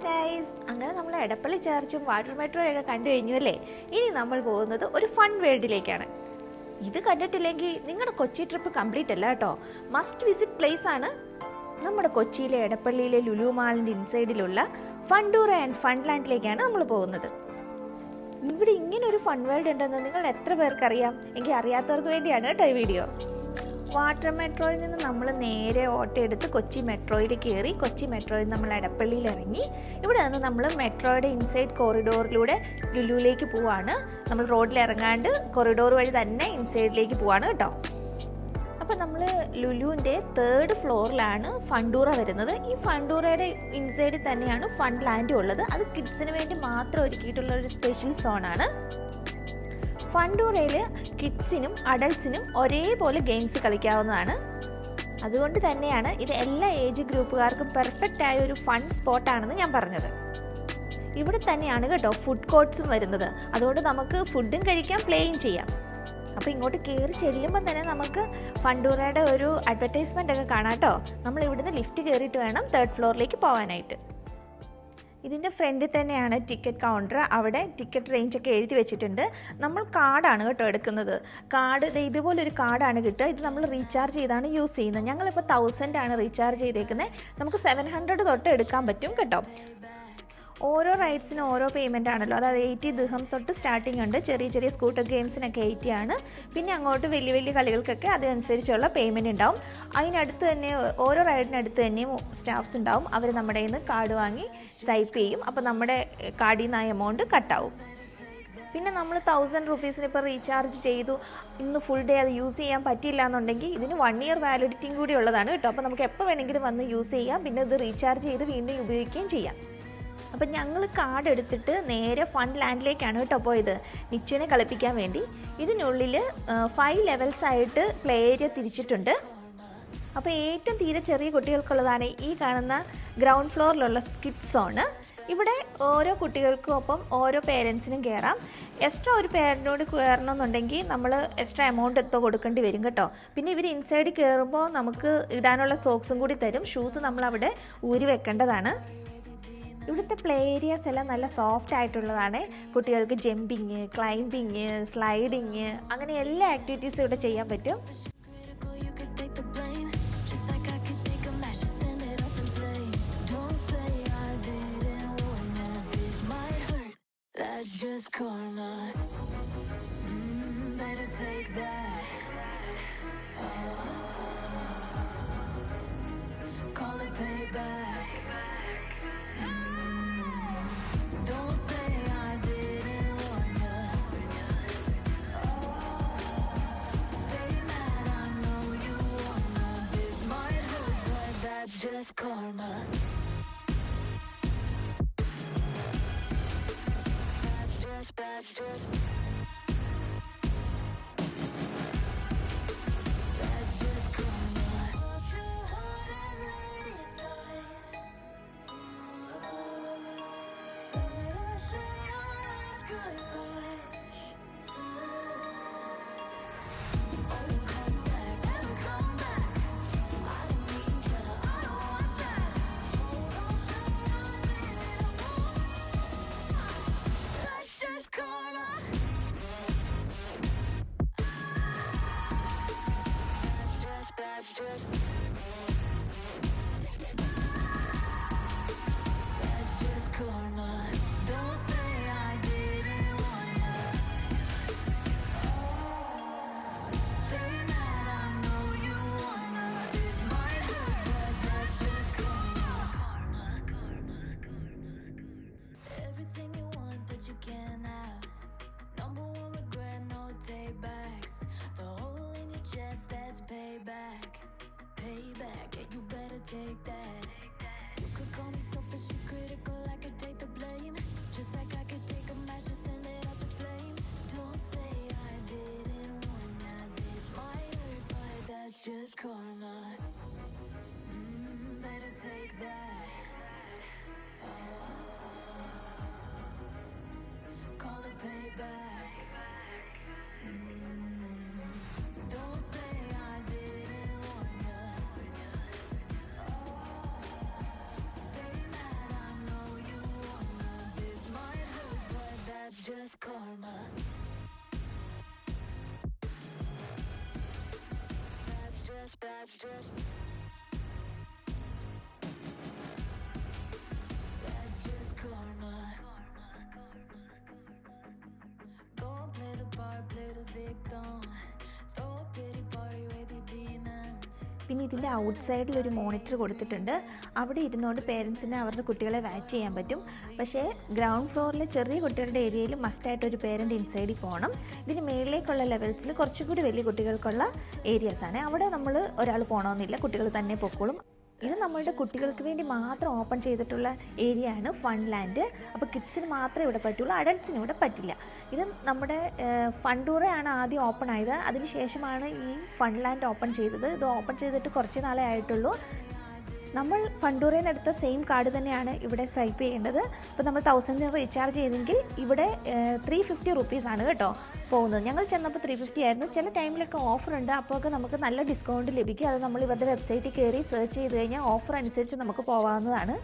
Guys, അങ്ങനെ നമ്മൾ Edappally ചർച്ചും water മെട്രോയൊക്കെ കണ്ടു കഴിഞ്ഞു അല്ലേ. ഇനി നമ്മൾ പോകുന്നത് ഒരു ഫൺ വേൾഡിലേക്കാണ്. ഇത് കണ്ടിട്ടില്ലെങ്കിൽ നിങ്ങളുടെ കൊച്ചി ട്രിപ്പ് കംപ്ലീറ്റ് അല്ല കേട്ടോ. മസ്റ്റ് വിസിറ്റ് പ്ലേസ് ആണ് നമ്മുടെ കൊച്ചിയിലെ എടപ്പള്ളിയിലെ ലുലു മാളിൻ്റെ ഇൻസൈഡിലുള്ള ഫണ്ടൂറ ആൻഡ് ഫൺലാൻഡിലേക്കാണ് നമ്മൾ പോകുന്നത്. ഇവിടെ ഇങ്ങനെ ഒരു ഫൺ വേൾഡ് ഉണ്ടെന്ന് നിങ്ങൾ എത്ര പേർക്കറിയാം? എങ്കിൽ അറിയാത്തവർക്ക് വേണ്ടിയാണ് കേട്ടോ ഈ വീഡിയോ. വാട്ടർ മെട്രോയിൽ നിന്ന് നമ്മൾ നേരെ ഓട്ടോ എടുത്ത് കൊച്ചി മെട്രോയിൽ കയറി കൊച്ചി മെട്രോയിൽ നമ്മൾ എടപ്പള്ളിയിൽ ഇറങ്ങി ഇവിടെ നിന്ന് നമ്മൾ മെട്രോയുടെ ഇൻസൈഡ് കോറിഡോറിലൂടെ ലുലുവിലേക്ക് പോവാണ്. നമ്മൾ റോഡിൽ ഇറങ്ങാണ്ട് കോറിഡോർ വഴി തന്നെ ഇൻസൈഡിലേക്ക് പോവാണ് കേട്ടോ. അപ്പോൾ നമ്മൾ ലുലുവിൻ്റെ 3rd ഫ്ലോറിലാണ് ഫണ്ടൂറ വരുന്നത്. ഈ ഫണ്ടൂറയുടെ ഇൻസൈഡിൽ തന്നെയാണ് ഫൺ ലാൻഡും ഉള്ളത്. അത് കിഡ്സിന് വേണ്ടി മാത്രം ഒരുക്കിയിട്ടുള്ള ഒരു സ്പെഷ്യൽ സോണാണ്. ഫണ്ടൂറയിൽ കിഡ്സിനും അഡൾട്ട്സിനും ഒരേപോലെ ഗെയിംസ് കളിക്കാവുന്നതാണ്. അതുകൊണ്ട് തന്നെയാണ് ഇത് എല്ലാ ഏജ് ഗ്രൂപ്പുകാർക്കും പെർഫെക്റ്റ് ആയ ഒരു ഫൺ സ്പോട്ടാണെന്ന് ഞാൻ പറഞ്ഞത്. ഇവിടെ തന്നെയാണ് കേട്ടോ ഫുഡ് കോർട്ട്സും വരുന്നത്. അതുകൊണ്ട് നമുക്ക് ഫുഡും കഴിക്കാം, പ്ലേയും ചെയ്യാം. അപ്പോൾ ഇങ്ങോട്ട് കയറി ചെല്ലുമ്പോൾ തന്നെ നമുക്ക് ഫണ്ടൂറയുടെ ഒരു അഡ്വർടൈസ്മെൻ്റ് ഒക്കെ കാണാം കേട്ടോ. നമ്മൾ ഇവിടുന്ന് ലിഫ്റ്റ് കയറിയിട്ട് വേണം 3rd ഫ്ലോറിലേക്ക് പോകാനായിട്ട്. ഇതിൻ്റെ ഫ്രണ്ടിൽ തന്നെയാണ് ടിക്കറ്റ് കൗണ്ടർ. അവിടെ ടിക്കറ്റ് റേഞ്ചൊക്കെ എഴുതി വെച്ചിട്ടുണ്ട്. നമ്മൾ കാർഡാണ് കേട്ടോ എടുക്കുന്നത്. കാർഡ് ഇതുപോലൊരു കാർഡാണ് കിട്ടുക. ഇത് നമ്മൾ റീചാർജ് ചെയ്താണ് യൂസ് ചെയ്യുന്നത്. ഞങ്ങളിപ്പോൾ 1000 ആണ് റീചാർജ് ചെയ്തേക്കുന്നത്. നമുക്ക് 700 തൊട്ട് എടുക്കാൻ പറ്റും കേട്ടോ. ഓരോ റൈഡ്സിനും ഓരോ പേയ്മെൻ്റ് ആണല്ലോ. അതായത് 80 ദിർഹം തൊട്ട് സ്റ്റാർട്ടിംഗ് ഉണ്ട്. ചെറിയ ചെറിയ സ്കൂട്ടർ ഗെയിംസിനൊക്കെ 80 ആണ്. പിന്നെ അങ്ങോട്ട് വലിയ വലിയ കളികൾക്കൊക്കെ അതനുസരിച്ചുള്ള പേയ്മെൻറ്റ് ഉണ്ടാവും. അതിനടുത്ത് തന്നെ ഓരോ റൈഡിനടുത്ത് തന്നെയും സ്റ്റാഫ്സ് ഉണ്ടാവും. അവർ നമ്മുടെ കയ്യിൽ നിന്ന് കാർഡ് വാങ്ങി സ്വൈപ്പ് ചെയ്യും. അപ്പോൾ നമ്മുടെ കാർഡിൽ നിന്ന് ആ എമൗണ്ട് കട്ടാവും. പിന്നെ നമ്മൾ 1000 റുപ്പീസിന് ഇപ്പോൾ റീചാർജ് ചെയ്തു, ഇന്ന് ഫുൾ ഡേ അത് യൂസ് ചെയ്യാൻ പറ്റില്ല എന്നുണ്ടെങ്കിൽ ഇതിന് 1 ഇയർ വാലിഡിറ്റിയും കൂടി ഉള്ളതാണ് കേട്ടോ. അപ്പോൾ നമുക്ക് എപ്പോൾ വേണമെങ്കിലും വന്ന് യൂസ് ചെയ്യാം. പിന്നെ ഇത് റീചാർജ് ചെയ്ത് വീണ്ടും ഉപയോഗിക്കുകയും ചെയ്യാം. അപ്പം ഞങ്ങൾ കാർഡ് എടുത്തിട്ട് നേരെ ഫൺ ലാൻഡിലേക്കാണ് കേട്ടോ പോയത്, നിച്ചുവിനെ കളിപ്പിക്കാൻ വേണ്ടി. ഇതിനുള്ളിൽ 5 ലെവൽസ് ആയിട്ട് പ്ലേ ഏരിയ തിരിച്ചിട്ടുണ്ട്. അപ്പോൾ ഏറ്റവും തീരെ ചെറിയ കുട്ടികൾക്കുള്ളതാണ് ഈ കാണുന്ന ഗ്രൗണ്ട് ഫ്ലോറിലുള്ള സ്കിഡ് സോണ്. ഇവിടെ ഓരോ കുട്ടികൾക്കും ഒപ്പം ഓരോ പേരൻസിനും കയറാം. എക്സ്ട്രാ ഒരു പേരൻറ്റിനോട് കയറണമെന്നുണ്ടെങ്കിൽ നമ്മൾ എക്സ്ട്രാ എമൗണ്ട് കൊടുക്കേണ്ടി വരും കേട്ടോ. പിന്നെ ഇവർ ഇൻസൈഡിൽ കയറുമ്പോൾ നമുക്ക് ഇടാനുള്ള സോക്സും കൂടി തരും. ഷൂസ് നമ്മളവിടെ ഊരി വെക്കേണ്ടതാണ്. ഇവിടുത്തെ പ്ലേ ഏരിയാസ് എല്ലാം നല്ല സോഫ്റ്റ് ആയിട്ടുള്ളതാണ്. കുട്ടികൾക്ക് ജമ്പിങ്, ക്ലൈംബിങ്, സ്ലൈഡിങ് അങ്ങനെ എല്ലാ ആക്ടിവിറ്റീസും ഇവിടെ ചെയ്യാൻ പറ്റും. Just karma. That's just take that. You could call me selfish and critical, I could take the blame. Just like I could take a match and send it up in flames. Don't say I didn't warn ya, this might hurt, but that's just karma. Better take that. Call it payback. Don't say I didn't warn ya. Stay mad, I know you പിന്നെ ഇതിൻ്റെ out സൈഡിൽ ഒരു monitor കൊടുത്തിട്ടുണ്ട്. അവിടെ ഇരുന്നുകൊണ്ട് പേരൻസിന് അവരുടെ കുട്ടികളെ watch ചെയ്യാൻ പറ്റും. പക്ഷേ ഗ്രൗണ്ട് ഫ്ലോറിലെ ചെറിയ കുട്ടികളുടെ ഏരിയയിൽ മസ്റ്റായിട്ട് ഒരു പേരൻറ്റ് ഇൻസൈഡിൽ പോകണം. ഇതിന് മേളിലേക്കുള്ള ലെവൽസിൽ കുറച്ചുകൂടി വലിയ കുട്ടികൾക്കുള്ള ഏരിയാസാണ്. അവിടെ നമ്മൾ ഒരാൾ പോകണമെന്നില്ല, കുട്ടികൾ തന്നെ പൊക്കോളും. ഇത് നമ്മളുടെ കുട്ടികൾക്ക് വേണ്ടി മാത്രം ഓപ്പൺ ചെയ്തിട്ടുള്ള ഏരിയ ആണ് ഫൺലാൻഡ്. അപ്പോൾ കിഡ്സിന് മാത്രമേ ഇവിടെ പറ്റുള്ളൂ, അഡൾട്ട്സിന് ഇവിടെ പറ്റില്ല. ഇത് നമ്മുടെ ഫണ്ടൂറയാണ് ആദ്യം ഓപ്പൺ ആയത്. അതിനുശേഷമാണ് ഈ ഫൺലാൻഡ് ഓപ്പൺ ചെയ്തത്. ഇത് ഓപ്പൺ ചെയ്തിട്ട് കുറച്ച് നാളേ ആയിട്ടുള്ളൂ. നമ്മൾ ഫണ്ടൂറയിൽ നിന്ന് എടുത്ത സെയിം കാർഡ് തന്നെയാണ് ഇവിടെ സ്വൈപ്പ് ചെയ്യേണ്ടത്. ഇപ്പോൾ നമ്മൾ 1000 റീചാർജ് ചെയ്തെങ്കിൽ ഇവിടെ 350 റുപ്പീസാണ് കേട്ടോ പോകുന്നത്. ഞങ്ങൾ ചെന്നപ്പോൾ 350 ആയിരുന്നു. ചില ടൈമിലൊക്കെ ഓഫർ ഉണ്ട്, അപ്പോഴൊക്കെ നമുക്ക് നല്ല ഡിസ്കൗണ്ട് ലഭിക്കും. അത് നമ്മൾ ഇവരുടെ വെബ്സൈറ്റിൽ കയറി സെർച്ച് ചെയ്ത് കഴിഞ്ഞാൽ ഓഫർ അനുസരിച്ച് നമുക്ക് പോകാവുന്നതാണ്.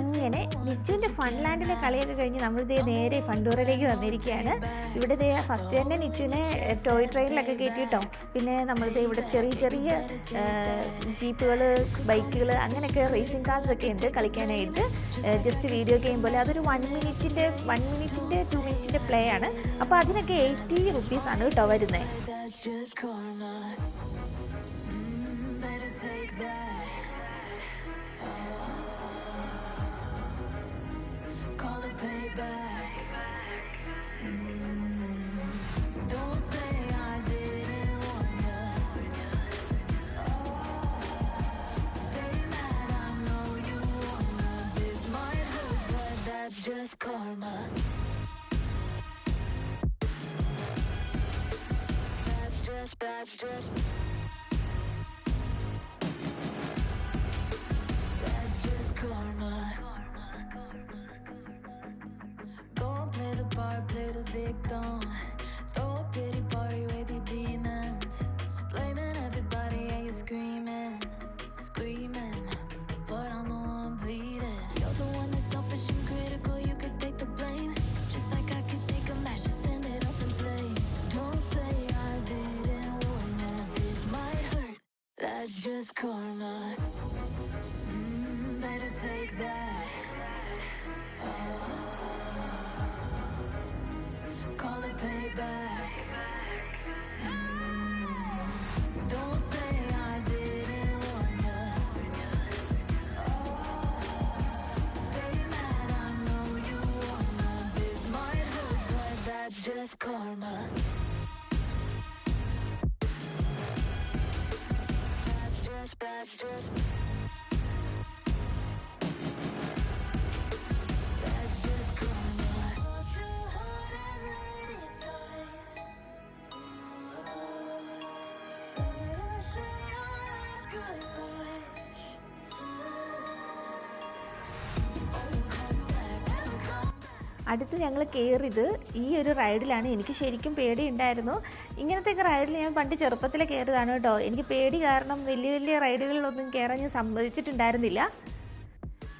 അങ്ങനെ നിച്ചുവിൻ്റെ ഫൺലാൻഡിലെ കളിയൊക്കെ കഴിഞ്ഞ് നമ്മളിതേ നേരെ ഫണ്ടൂറിലേക്ക് വന്നിരിക്കുകയാണ്. ഇവിടെ ഫസ്റ്റ് തന്നെ നിച്ചുവിനെ ടോയ് ട്രെയിനിലൊക്കെ കയറ്റിയിട്ടോ. പിന്നെ നമ്മളിത് ഇവിടെ ചെറിയ ചെറിയ ജീപ്പുകൾ, ബൈക്കുകൾ, അങ്ങനെയൊക്കെ റേസിംഗ് കാർസ് ഒക്കെ ഉണ്ട് കളിക്കാനായിട്ട്. ജസ്റ്റ് വീഡിയോ ഗെയിം പോലെ. അതൊരു 1 മിനിറ്റിൻ്റെ 2 മിനിറ്റിൻ്റെ പ്ലേ ആണ്. അപ്പോൾ അതിനൊക്കെ 80 റുപ്പീസാണ് കേട്ടോ വരുന്നത്. Just karma. That's just That's just karma. Go and play the part, play the victim. Throw a pity party with your demons. Blaming everybody and you're screaming, screaming. But I'm the one bleeding. You're the one that's selfish and critical. You could take the blame, just like I could take a match and send it up in flames. Don't say I didn't warn you. This might hurt. That's just karma. Better take that. Call it payback. Don't say I didn't warn you. Stay mad, I know you wanna. This might hurt, but that's just karma. That's just That's just karma. അടുത്ത് ഞങ്ങൾ കയറിയത് ഈ ഒരു റൈഡിലാണ്. എനിക്ക് ശരിക്കും പേടിയുണ്ടായിരുന്നു. ഇങ്ങനത്തെയൊക്കെ റൈഡിൽ ഞാൻ പണ്ട് ചെറുപ്പത്തിൽ കയറിയതാണ് കേട്ടോ. എനിക്ക് പേടി കാരണം വലിയ വലിയ റൈഡുകളിലൊന്നും കയറാൻ ഞാൻ സമ്മതിച്ചിട്ടുണ്ടായിരുന്നില്ല.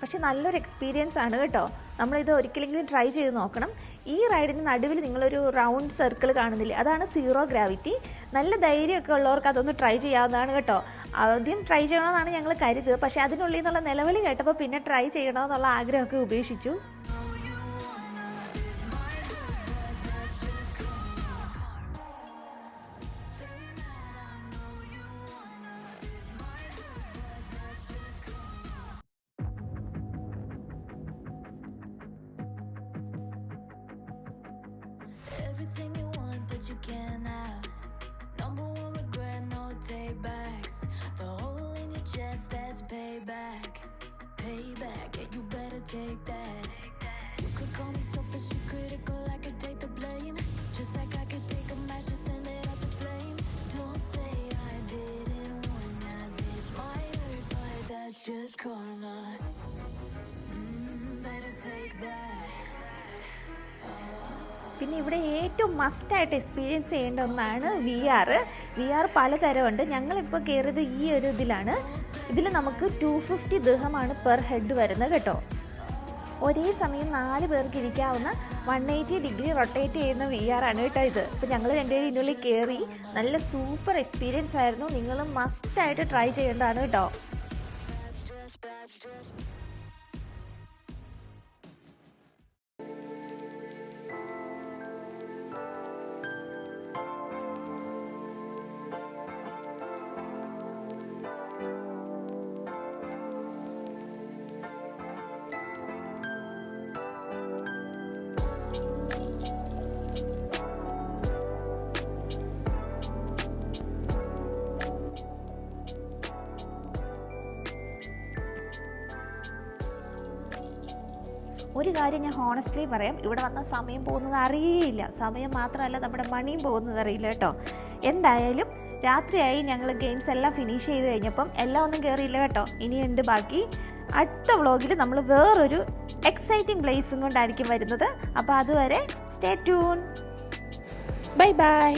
പക്ഷെ നല്ലൊരു എക്സ്പീരിയൻസ് ആണ് കേട്ടോ. നമ്മളിത് ഒരിക്കലെങ്കിലും ട്രൈ ചെയ്ത് നോക്കണം. ഈ റൈഡിന് നടുവിൽ നിങ്ങളൊരു റൗണ്ട് സർക്കിൾ കാണുന്നില്ലേ, അതാണ് സീറോ ഗ്രാവിറ്റി. നല്ല ധൈര്യമൊക്കെ ഉള്ളവർക്ക് അതൊന്ന് ട്രൈ ചെയ്യാവുന്നതാണ് കേട്ടോ. ആദ്യം ട്രൈ ചെയ്യണമെന്നാണ് ഞങ്ങൾ കരുതുന്നത്. പക്ഷേ അതിനുള്ളിൽ നിന്നുള്ള നിലവിളി കേട്ടപ്പോൾ പിന്നെ ട്രൈ ചെയ്യണമെന്നുള്ള ആഗ്രഹമൊക്കെ ഉപേക്ഷിച്ചു. Everything you want, but you can't have. Number one regret, no take backs. The hole in your chest, that's payback. Payback, yeah, you better take that. You could call me selfish and critical, I could take the blame. Just like I could take a match and send it up in flames. just karma. Better take that. പിന്നെ ഇവിടെ ഏറ്റവും മസ്റ്റായിട്ട് experience ചെയ്യേണ്ട ഒന്നാണ് V R പലതരമുണ്ട്. ഞങ്ങളിപ്പോൾ കയറിയത് ഈ ഒരു ഇതിലാണ്. ഇതിൽ നമുക്ക് 250 ദിർഹമാണ് പെർ ഹെഡ് വരുന്നത് കേട്ടോ. ഒരേ സമയം 4 പേർക്ക് ഇരിക്കാവുന്ന 180 ഡിഗ്രി റൊട്ടേറ്റ് ചെയ്യുന്ന VR ആണ് കേട്ടോ ഇത്. അപ്പോൾ ഞങ്ങൾ രണ്ടുപേരും ഇതിനുള്ളിൽ കയറി. നല്ല സൂപ്പർ എക്സ്പീരിയൻസ് ആയിരുന്നു. നിങ്ങൾ മസ്റ്റായിട്ട് ട്രൈ ചെയ്യേണ്ടതാണ് കേട്ടോ. ഒരു കാര്യം ഞാൻ ഹോണസ്റ്റ്ലി പറയാം, ഇവിടെ വന്ന സമയം പോകുന്നത് അറിയില്ല. സമയം മാത്രമല്ല നമ്മുടെ മണിയും പോകുന്നത് അറിയില്ല കേട്ടോ. എന്തായാലും രാത്രിയായി. ഞങ്ങൾ ഗെയിംസ് എല്ലാം ഫിനിഷ് ചെയ്ത് കഴിഞ്ഞപ്പം എല്ലാം ഒന്നും കയറിയില്ല കേട്ടോ. ഇനിയുണ്ട് ബാക്കി. അടുത്ത വ്ളോഗിൽ നമ്മൾ വേറൊരു എക്സൈറ്റിംഗ് പ്ലേസും കൊണ്ടായിരിക്കും വരുന്നത്. അപ്പോൾ അതുവരെ സ്റ്റേ ട്യൂൺ. Bye bye.